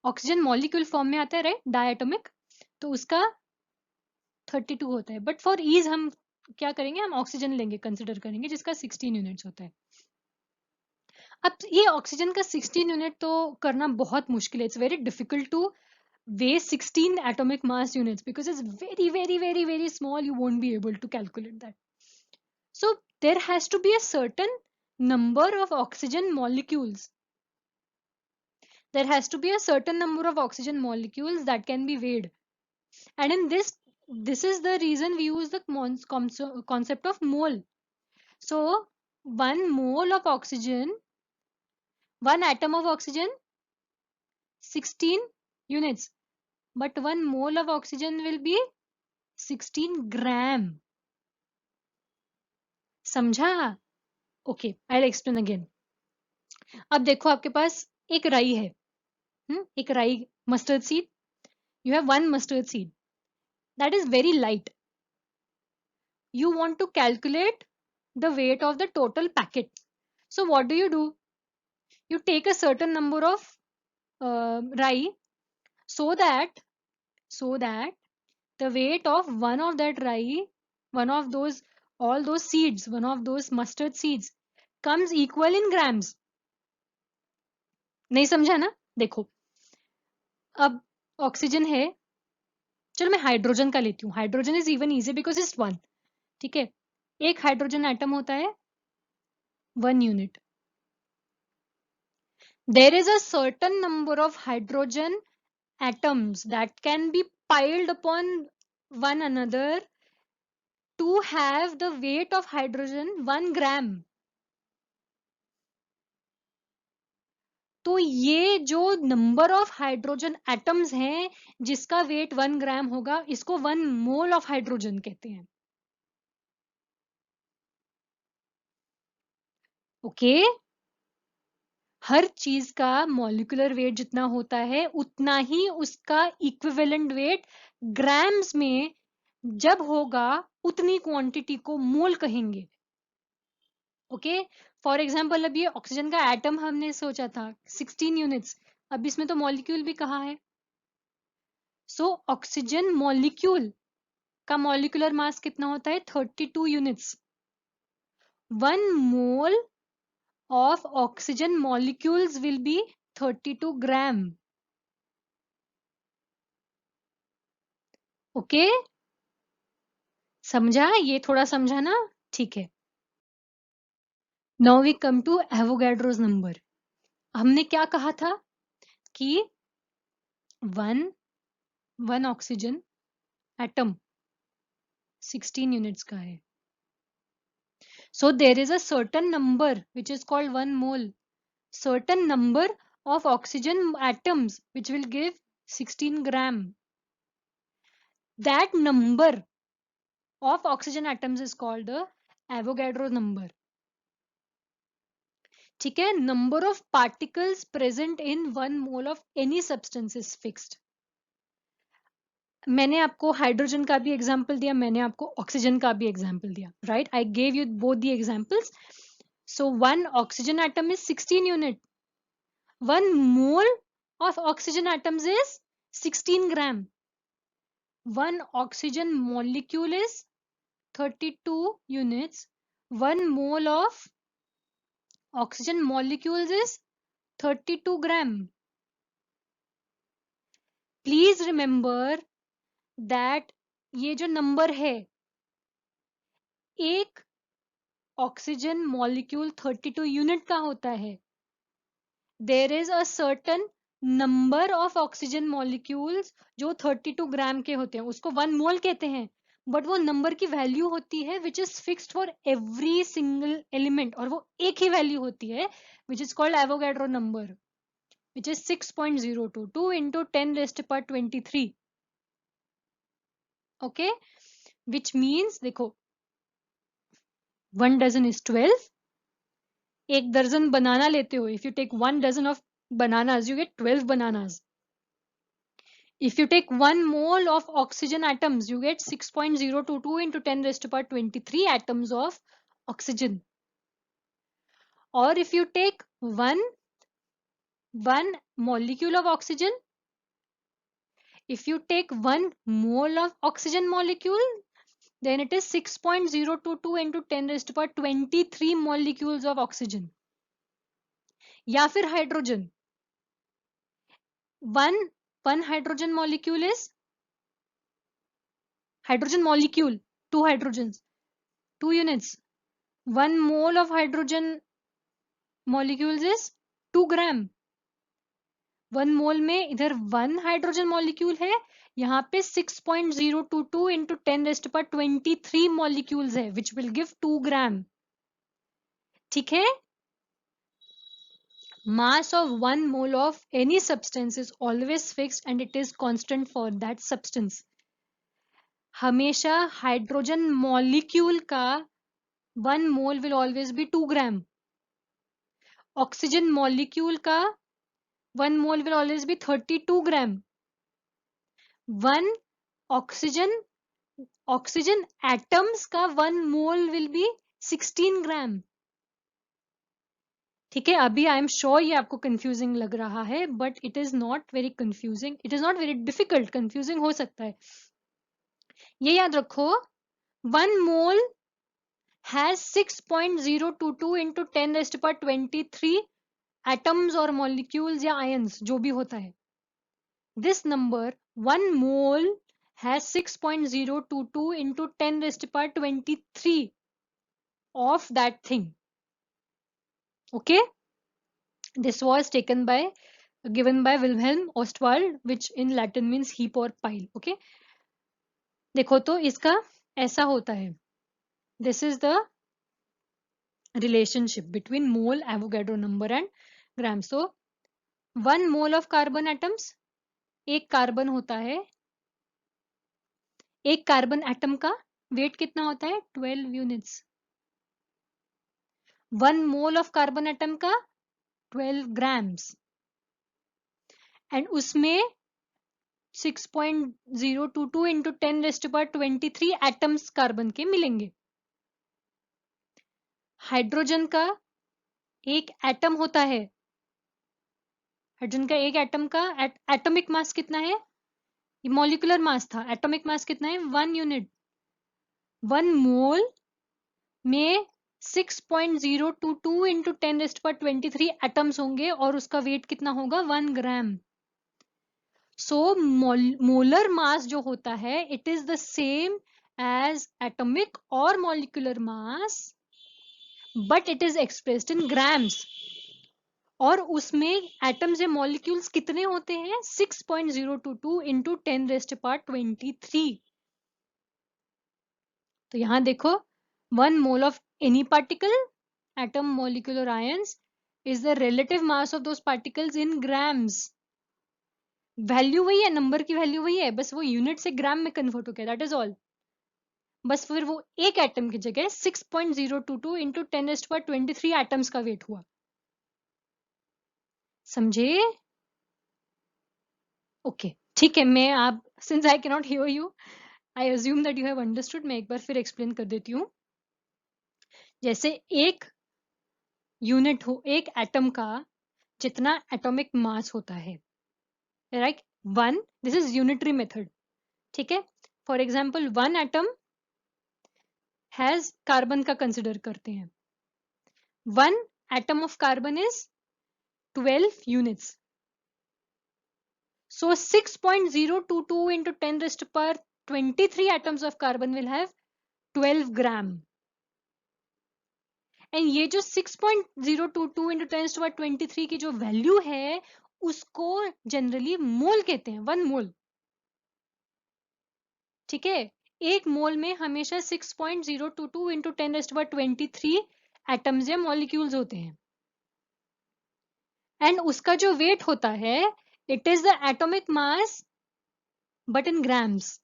ऑक्सीजन मॉलिक्यूल फॉर्म में आता है, राइट, डायटोमिक, तो उसका 32 होता है। बट फॉर ईज हम क्या करेंगे, हम ऑक्सीजन लेंगे, कंसिडर करेंगे, जिसका 16 यूनिट्स होता है। अब ये ऑक्सीजन का 16 यूनिट तो करना बहुत मुश्किल है, it's very difficult to weigh 16 atomic mass units because it's very very very very small. You won't be able to calculate that. So there has to be a certain number of oxygen molecules. There has to be a certain number of oxygen molecules that can be weighed, and in this is the reason we use the concept of mole. So 1 mole of oxygen, 1 atom of oxygen, 16 units, but 1 mole of oxygen will be 16 gram. समझा? Okay, I explain again. अब देखो, आपके पास एक राई है, एक राई, mustard seed. You have 1 mustard seed that is very light. You want to calculate the weight of the total packet. So what do? You take a certain number of rye, so that the weight of one of that rye one of those, all those seeds, one of those mustard seeds comes equal in grams. नहीं समझा ना? देखो, अब ऑक्सीजन है, चलो मैं हाइड्रोजन का लेती हूँ. Hydrogen is even easy because it's one. ठीक है, एक हाइड्रोजन एटम होता है 1 unit. There is a certain number of hydrogen atoms that can be piled upon one another to have the weight of hydrogen 1 gram. तो ये जो नंबर ऑफ हाइड्रोजन एटम्स हैं जिसका वेट 1 ग्राम होगा, इसको 1 मोल ऑफ हाइड्रोजन कहते हैं. ओके, हर चीज का मॉलिक्यूलर वेट जितना होता है उतना ही उसका इक्विवेलेंट वेट ग्राम्स में जब होगा उतनी क्वांटिटी को मोल कहेंगे. ओके, फॉर एग्जाम्पल अब ये ऑक्सीजन का एटम हमने सोचा था 16 यूनिट्स, अब इसमें तो मॉलिक्यूल भी कहा है. सो ऑक्सीजन मॉलिक्यूल का मॉलिक्यूलर मास कितना होता है 32 units. 1 mole of oxygen molecules will be 32 gram. Okay, समझा? ये थोड़ा समझा ना? ठीक है. Now we come to Avogadro's number. हमने क्या कहा था कि वन ऑक्सीजन एटम 16 यूनिट्स का है. So there is a certain number which is called 1 mole, certain number of oxygen atoms which will give 16 gram. That number of oxygen atoms is called the Avogadro number. ठीक है, number of particles present in 1 mole of any substance is fixed. मैंने आपको हाइड्रोजन का भी एग्जाम्पल दिया, मैंने आपको ऑक्सीजन का भी एग्जाम्पल दिया, right? I gave you both the examples. So 1 oxygen atom is 16 unit, 1 mole of oxygen atoms is 16 gram. 1 oxygen molecule is 32 units. 1 mole of oxygen molecules is 32 gram. Please remember that ये जो नंबर है, एक ऑक्सीजन मॉलिक्यूल 32 यूनिट का होता है. There is a certain number of oxygen molecules जो 32 ग्राम के होते हैं, उसको 1 मोल कहते हैं. बट वो नंबर की वैल्यू होती है which is fixed for every single element, और वो एक ही वैल्यू होती है which is called Avogadro number, which is 6.022 into 10 raised to power 23. Okay, which means देखो 1 dozen is 12. एक दर्जन बनाना लेते हो, if you take 1 dozen of bananas you get 12 bananas. If you take 1 mole of oxygen atoms you get 6.022 into 10 raised to power 23 atoms of oxygen. Or if you take one molecule of oxygen, if you take 1 mole of oxygen molecule, then it is 6.022 into 10 raised to power 23 molecules of oxygen. या फिर hydrogen, one hydrogen molecule is hydrogen molecule, 2 hydrogens, 2 units. 1 mole of hydrogen molecules is 2 gram. 1 मोल में इधर 1 हाइड्रोजन मॉलिक्यूल है, यहाँ पे 6.022 into 10 raised to power 23 molecules है which will give 2 gram. ठीक है, mass of 1 mole of any substance is always fixed and it is constant for that substance. हमेशा हाइड्रोजन मॉलिक्यूल का 1 मोल will always be 2 gram. Oxygen molecule का 1 mole will always be 32 gram. 1 oxygen atoms का 1 mole will be 16 gram. ठीक है, अभी आई एम श्योर ये आपको कंफ्यूजिंग लग रहा है, but it is not very confusing, it is not very difficult. Confusing हो सकता है, ये याद रखो. 1 mole has 6.022 into 10 raised to power 23 atoms or molecules या ions जो भी होता है. This number 1 mole has 6.022 into 10 raised to power 23 of that thing. Okay, this was given by Wilhelm Ostwald, which in Latin means heap or pile. Okay, देखो तो इसका ऐसा होता है. This is the relationship between mole, Avogadro number and gram. So 1 mole of carbon atoms, एक कार्बन होता है, एक कार्बन एटम का वेट कितना होता है 12 units. 1 mole of carbon atom का 12 ग्राम्स एंड उसमें 6.022 इंटू 10 रेस्ट पर 23 एटम्स कार्बन के मिलेंगे. हाइड्रोजन का एक एटम होता है, हाइड्रोजन का एक एटम का एटॉमिक मास कितना है, मॉलिक्यूलर मास था, एटॉमिक मास कितना है 1 यूनिट. 1 मोल में 6.022 इंटू 10 रेस्ट पर 23 एटम्स होंगे और उसका वेट कितना होगा 1 ग्राम. सो मोलर मास जो होता है it is the same as atomic और molecular mass but it is expressed in grams. और उसमें एटम्स या मॉलिक्यूल्स कितने होते हैं 6.022 इंटू 10 रेस्ट पर 23. तो यहां देखो 1 mole of any particle, atom, molecule or ions is the relative mass of those particles in grams. Value वही है, नंबर की वैल्यू वही है, बस वो यूनिट से ग्राम में कन्वर्ट हो गया, दैट इज ऑल. बस फिर वो एक एटम की जगह 6.022 इंटू 10 रेस्ट पर 23 एटम्स का वेट हुआ. समझे? ओके, ठीक है. मैं आप since I can not here you, I assume that you have understood. मैं एक बार फिर एक्सप्लेन कर देती हूँ. जैसे एक यूनिट हो, एक एटम का जितना एटॉमिक मास होता है, right, 1, this is unitary method. ठीक है, for example 1 atom has carbon का कंसिडर करते हैं. 1 atom of carbon is 12 units. So 6.022 into 10 raised to power 23 atoms of carbon will have 12 gram. And ये जो 6.022 into 10 raised to power 23 की जो वैल्यू है उसको जनरली मोल कहते हैं, 1 मोल. ठीक है, एक मोल में हमेशा 6.022 into 10 raised to power 23 atoms या मॉलिक्यूल्स होते हैं. एंड उसका जो वेट होता है it is the atomic mass but in grams.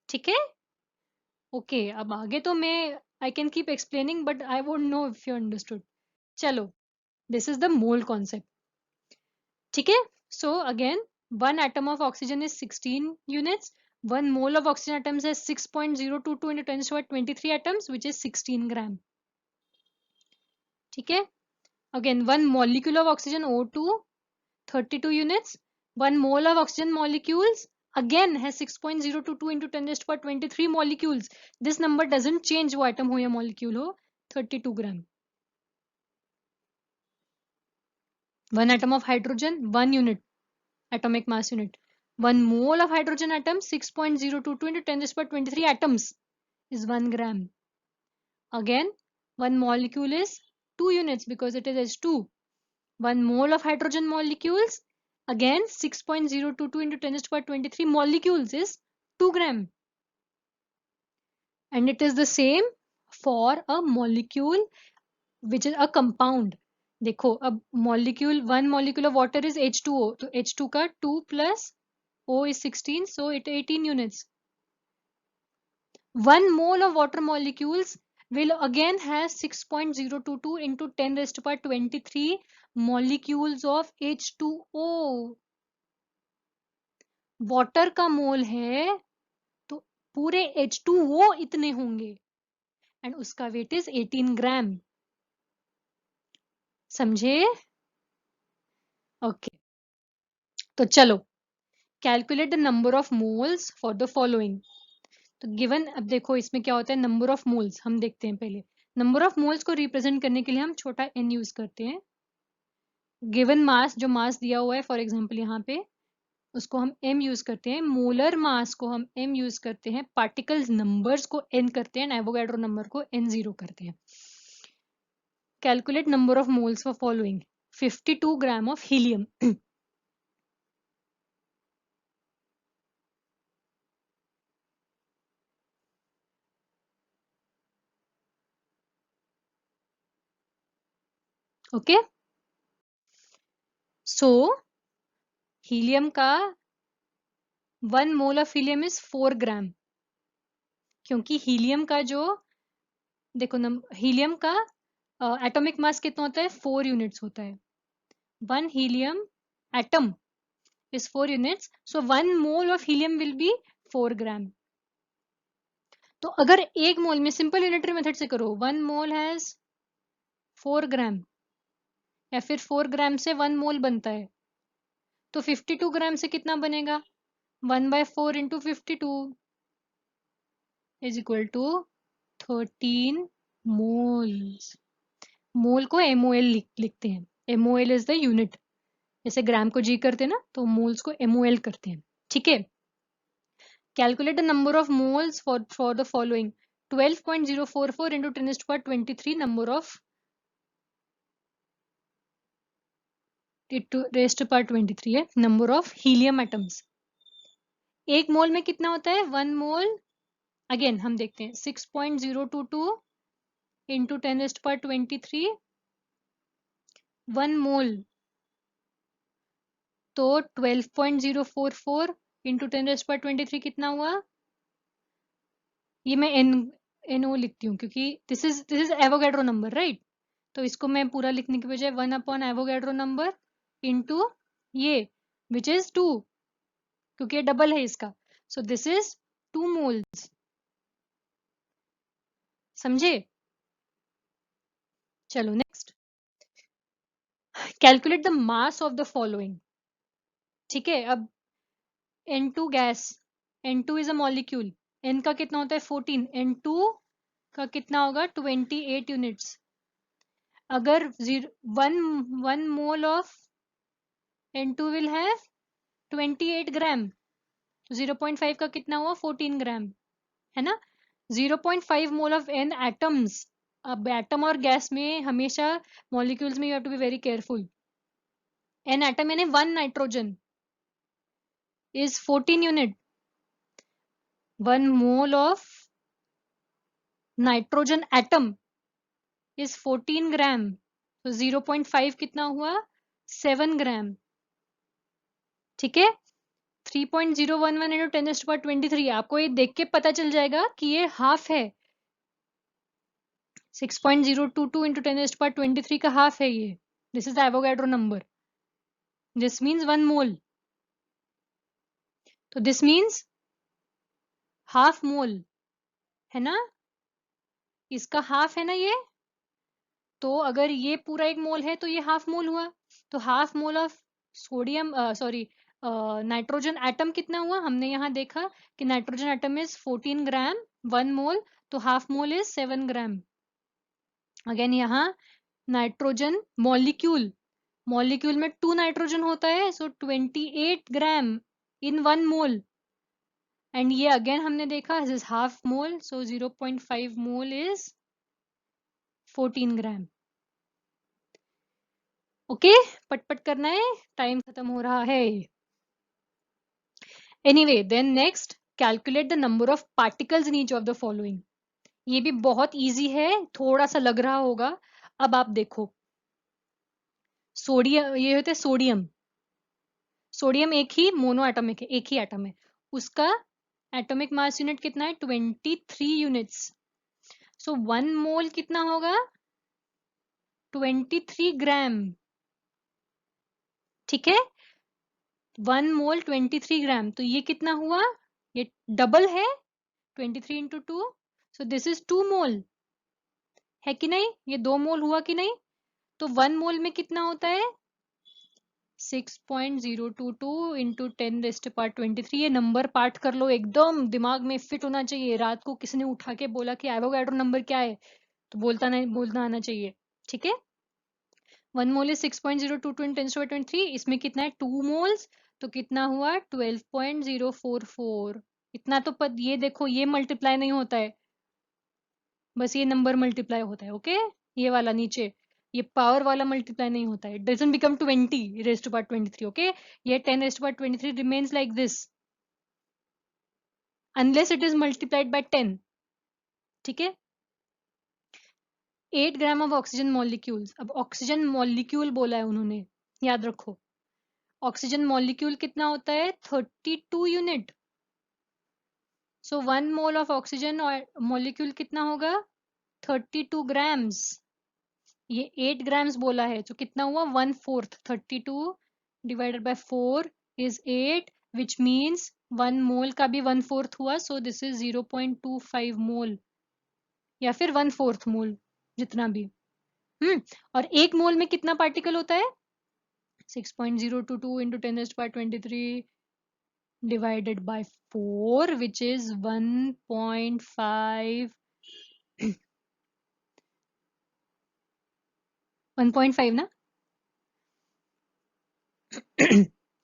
ठीक है, ओके. अब आगे तो मैं I can keep explaining but I won't know if you understood. चलो, this is the mole concept. ठीक है, so again 1 atom of oxygen is 16 units. 1 mole of oxygen atoms has 6.022 into 10 to the power 23 atoms which is 16 gram. ठीक है, again 1 molecule of oxygen O2 32 units. 1 mole of oxygen molecules again has 6.022 into 10 raised to power 23 molecules. This number doesn't change वो atom हो या molecule हो. 32 gram. 1 atom of hydrogen 1 unit atomic mass unit. 1 mole of hydrogen atom 6.022 into 10 raised to power 23 atoms is 1 gram. Again 1 molecule is 2 units because it is H2. 1 mole of hydrogen molecules again 6.022 into 10 raised to power 23 molecules is 2 gram. And it is the same for a molecule which is a compound. देखो अब molecule, 1 molecule of water is H2O, तो H2 का 2 plus O is 16, so it 18 units. 1 mole of water molecules will again have 6.022 into 10 raised to power 23 molecules of H2O. Water का मोल है तो पूरे H2O इतने होंगे एंड उसका वेट इज 18 ग्राम. समझे? ओके, तो चलो calculate the number of moles for the following. तो गिवन, अब देखो इसमें क्या होता है, नंबर ऑफ मोल्स हम देखते हैं पहले। नंबर ऑफ मोल्स को रिप्रेजेंट करने के लिए हम छोटा n यूज करते हैं। गिवन मास, जो मास दिया हुआ है फॉर एग्जांपल यहाँ पे, उसको हम m यूज करते हैं। मोलर मास को हम m यूज करते हैं। पार्टिकल्स नंबर्स को n करते हैं। एवोगैड्रो नंबर को n0 करते हैं। Calculate number of moles for following 52 gram of helium. Okay, so helium का 1 मोल ऑफ हीलियम इज 4 ग्राम, क्योंकि हीलियम का जो, देखो हीलियम का एटॉमिक मास कितना होता है, 4 यूनिट्स होता है। 1 helium atom is 4 units, so 1 mole of helium will be 4 ग्राम। तो अगर एक मोल में सिंपल यूनिटरी मेथड से करो, 1 मोल हैज 4 ग्राम, या फिर 4 ग्राम से 1 मोल बनता है, तो 52 ग्राम से कितना बनेगा, 1/4 into 52 is equal to 13 moles. Mole को MOL लिखते हैं। MOL is the unit. जैसे ग्राम को G करते हैं ना, तो मोल्स को MOL करते हैं। ठीक है, calculate the number of moles for the following 12.044 into 10⁻23 number of rest power 23 है, नंबर ऑफ हीलियम एटम्स। एक मोल में कितना होता है, 1 मोल, अगेन हम देखते हैं 6.022 इंटू 10⁻23 1 मोल, तो 12.044 इंटू 10⁻23 कितना हुआ, ये मैं NO लिखती हूँ क्योंकि this is Avogadro number, right. तो इसको मैं पूरा लिखने के बजाय 1 अपॉन एवोगैड्रो नंबर इंटू ये विच इज 2, क्योंकि ये डबल है इसका, सो दिस इज 2 मोल्स। समझे? चलो next, calculate the mass of the following. ठीक है, अब N2 gas, N2 is a molecule, N का कितना होता है 14, N2 का कितना होगा 28 यूनिट्स। अगर 1 mole of N2 will have 28 ग्राम, तो 0.5 का कितना हुआ 14 ग्राम, है ना। 0.5 मोल ऑफ N एटम्स। अब एटम और गैस में हमेशा मॉलिक्यूल्स में you have to be very careful. N atom यानी 1 nitrogen is 14 unit. 1 mole of nitrogen atom is 14 ग्राम, तो 0.5 कितना हुआ 7 ग्राम। ठीक है, 3.011 इंटू 10⁻23, आपको ये देख के पता चल जाएगा कि ये हाफ है। 6.022 इंटू 10⁻23 का हाफ है ये। This is the Avogadro number. This means 1 मोल, तो दिस मीन्स हाफ मोल, है ना, इसका हाफ है ना ये। तो अगर ये पूरा 1 मोल है तो ये हाफ मोल हुआ, तो half mole of sodium, sorry, nitrogen atom कितना हुआ, हमने यहाँ देखा कि नाइट्रोजन एटम इज 14 ग्राम, 1 मोल, तो half mole is 7 gram. Again यहाँ नाइट्रोजन मॉलिक्यूल, मॉलिक्यूल में 2 नाइट्रोजन होता है, सो 28 ग्राम इन 1 मोल, एंड ये अगेन हमने देखा is half mole, so 0.5 mole is 14 gram. Okay, पटपट करना है, टाइम खत्म हो रहा है। Anyway, then next, calculate the number of particles in each of the following. ये भी बहुत इजी है, थोड़ा सा लग रहा होगा। अब आप देखो, सोडियम, ये होते हैं सोडियम। सोडियम एक ही मोनो एटॉमिक है, एक ही एटम है, उसका एटॉमिक मास यूनिट कितना है 23 यूनिट्स। सो 1 मोल कितना होगा 23 ग्राम। ठीक है, 1 मोल 23 ग्राम, तो ये कितना हुआ, ये डबल है, 23 इंटू 2, सो दिस इज 2 मोल, है कि नहीं, ये 2 मोल हुआ कि नहीं। तो 1 मोल में कितना होता है 6.022 इंटू 10⁻23। ये नंबर पार्ट कर लो, एकदम दिमाग में फिट होना चाहिए। रात को किसी ने उठा के बोला कि एवोगाड्रो नंबर क्या है, तो बोलना आना चाहिए। ठीक है, 1 मोल इज 6.022 इन 10⁻23। इसमें कितना है, 2 मोल्स, तो कितना हुआ 12.044। इतना तो ये देखो, ये मल्टीप्लाई नहीं होता है, बस ये नंबर मल्टीप्लाई होता है। ओके, ये वाला नीचे, ये पावर वाला मल्टीप्लाई नहीं होता है, doesn't become 20 raise to power 23। Okay, ये 10 raise to power 23 remains like this unless it is multiplied by 10। ठीक है, 8 ग्राम ऑफ ऑक्सीजन मॉलिक्यूल्स। अब ऑक्सीजन मॉलिक्यूल बोला है उन्होंने, याद रखो। ऑक्सीजन मॉलिक्यूल कितना होता है, 32 unit. So 1 mole of oxygen molecule कितना होगा, 32 ग्राम्स। ये 8 ग्राम्स बोला है, तो कितना हुआ, 1/4। 32 divided by 4 is 8, which means 1 मोल का भी 1/4 हुआ, सो दिस इज 0.25 मोल, या फिर 1/4 मोल, जितना भी। और एक मोल में कितना पार्टिकल होता है, 6.022 into 10⁻23 divided by 4, which is 1.5 1.5 ना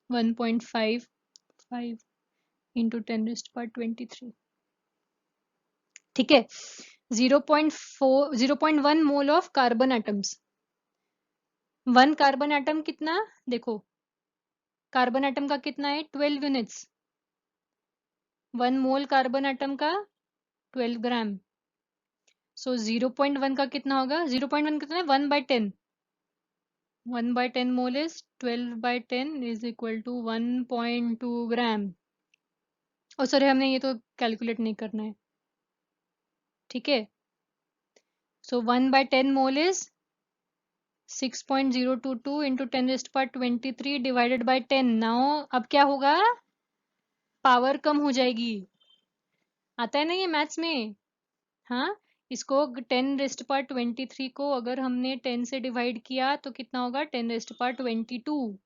1.55 इंटू 10⁻23। ठीक है, 0.1 mole of carbon atoms. 1 carbon atom कितना, देखो कार्बन एटम का कितना है, 12 यूनिट्स। 1 मोल कार्बन एटम का 12 ग्राम। सो 0.1 का कितना होगा, 0.1 कितना है, 1/10। 1/10 mole is 12/10 is equal to 1.2 gram. और सॉरी, हमने ये तो कैलकुलेट नहीं करना है। ठीक है, सो 1/10 mole is 6.022 into 10⁻23 divided by 10। Now अब क्या होगा, पावर कम हो जाएगी। आता है ना ये मैथ्स में। हाँ, इसको 10⁻23 को अगर हमने 10 से डिवाइड किया तो कितना होगा, 10⁻22।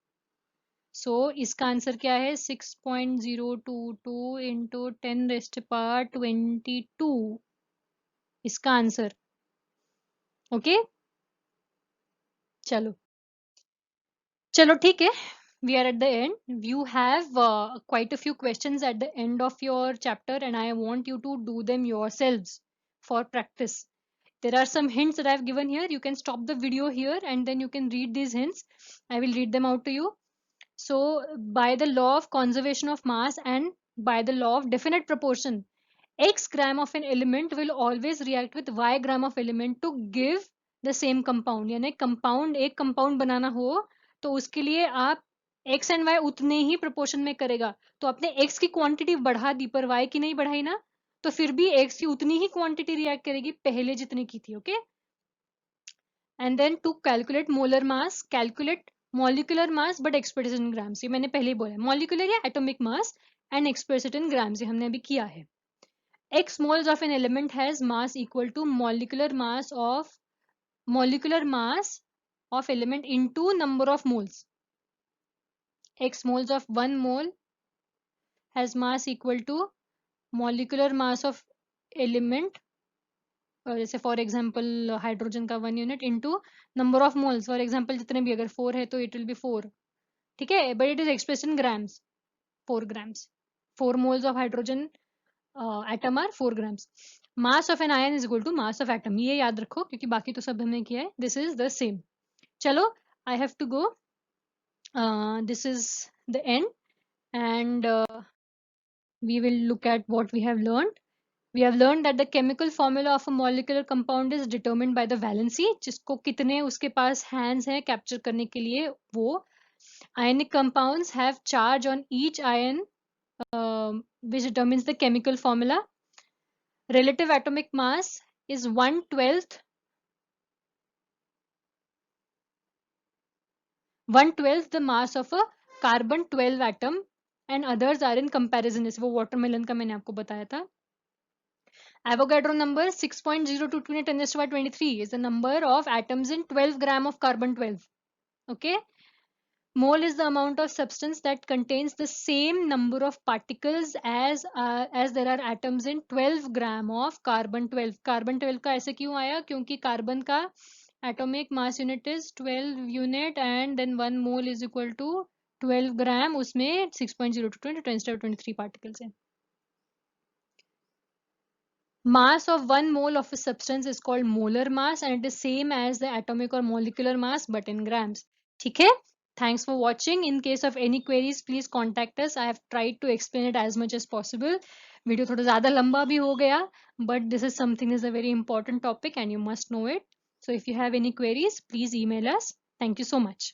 सो इसका आंसर क्या है, 6.022 इंटू 10⁻22 इसका आंसर। ओके, चलो चलो ठीक है, we are at the end. You have quite a few questions at the end of your chapter, and I want you to do them yourselves for practice. There are some hints that I have given here. You can stop the video here and then you can read these hints. I will read them out to you. So, by the law of conservation of mass and by the law of definite proportion, x gram of an element will always react with y gram of element to give the same compound. यानी कंपाउंड, एक कंपाउंड बनाना हो तो उसके लिए आप x एंड y उतने ही प्रोपोर्शन में करेगा। तो आपने x की क्वांटिटी बढ़ा दी पर y की नहीं बढ़ाई ना, तो फिर भी x की उतनी ही क्वांटिटी रिएक्ट करेगी पहले जितनी की थी। Okay, and then to calculate molar mass, calculate molecular mass but express in grams. ये मैंने पहले ही बोला, मॉलिक्यूलर या atomic mass and express in grams, ये हमने अभी किया है। x moles of an element has mass equal to molecular mass of element into number of moles. X moles of 1 mole has mass equal to molecular mass of element, जैसे फॉर एग्जाम्पल हाइड्रोजन का 1 unit into number of moles, for example जितने भी, अगर 4 है तो इट विल बी 4। ठीक है, but it is express in grams, 4 grams. 4 moles of hydrogen atom are 4 grams. Mass of an ion is equal to mass of atom, ये याद रखो क्योंकि बाकी तो सब हमने किया है। This is the same. चलो, I have to go, this is the end, and we will look at what we have learned. We have learned that the chemical formula of a molecular compound is determined by the valency, जिसको कितने उसके पास hands हैं capture करने के लिए वो। Ionic compounds have charge on each ion, which determines the chemical formula. Relative atomic mass is 1/12 the mass of a carbon 12 atom, and others are in comparison, जैसे वो वाटरमेलन का मैंने आपको बताया था। Avogadro number 6.022 in 10⁻23 is the number of atoms in 12 gram of carbon 12. Okay, Mole is the amount of substance that contains the same number of particles as there are atoms in 12 gram of carbon 12. Carbon 12 का ऐसे क्यों आया? क्योंकि कार्बन का atomic mass unit is 12 unit and then 1 mole is equal to 12 gram. उसमें 6.02 into 10 to the 23 particles हैं. Mass of 1 mole of a substance is called molar mass and it is same as the atomic or molecular mass but in grams. ठीक है? Thanks for watching. In case of any queries, please contact us. I have tried to explain it as much as possible. Video थोड़ा ज़्यादा लंबा भी हो गया, but this is something is a very important topic and you must know it. So if you have any queries, please email us. Thank you so much.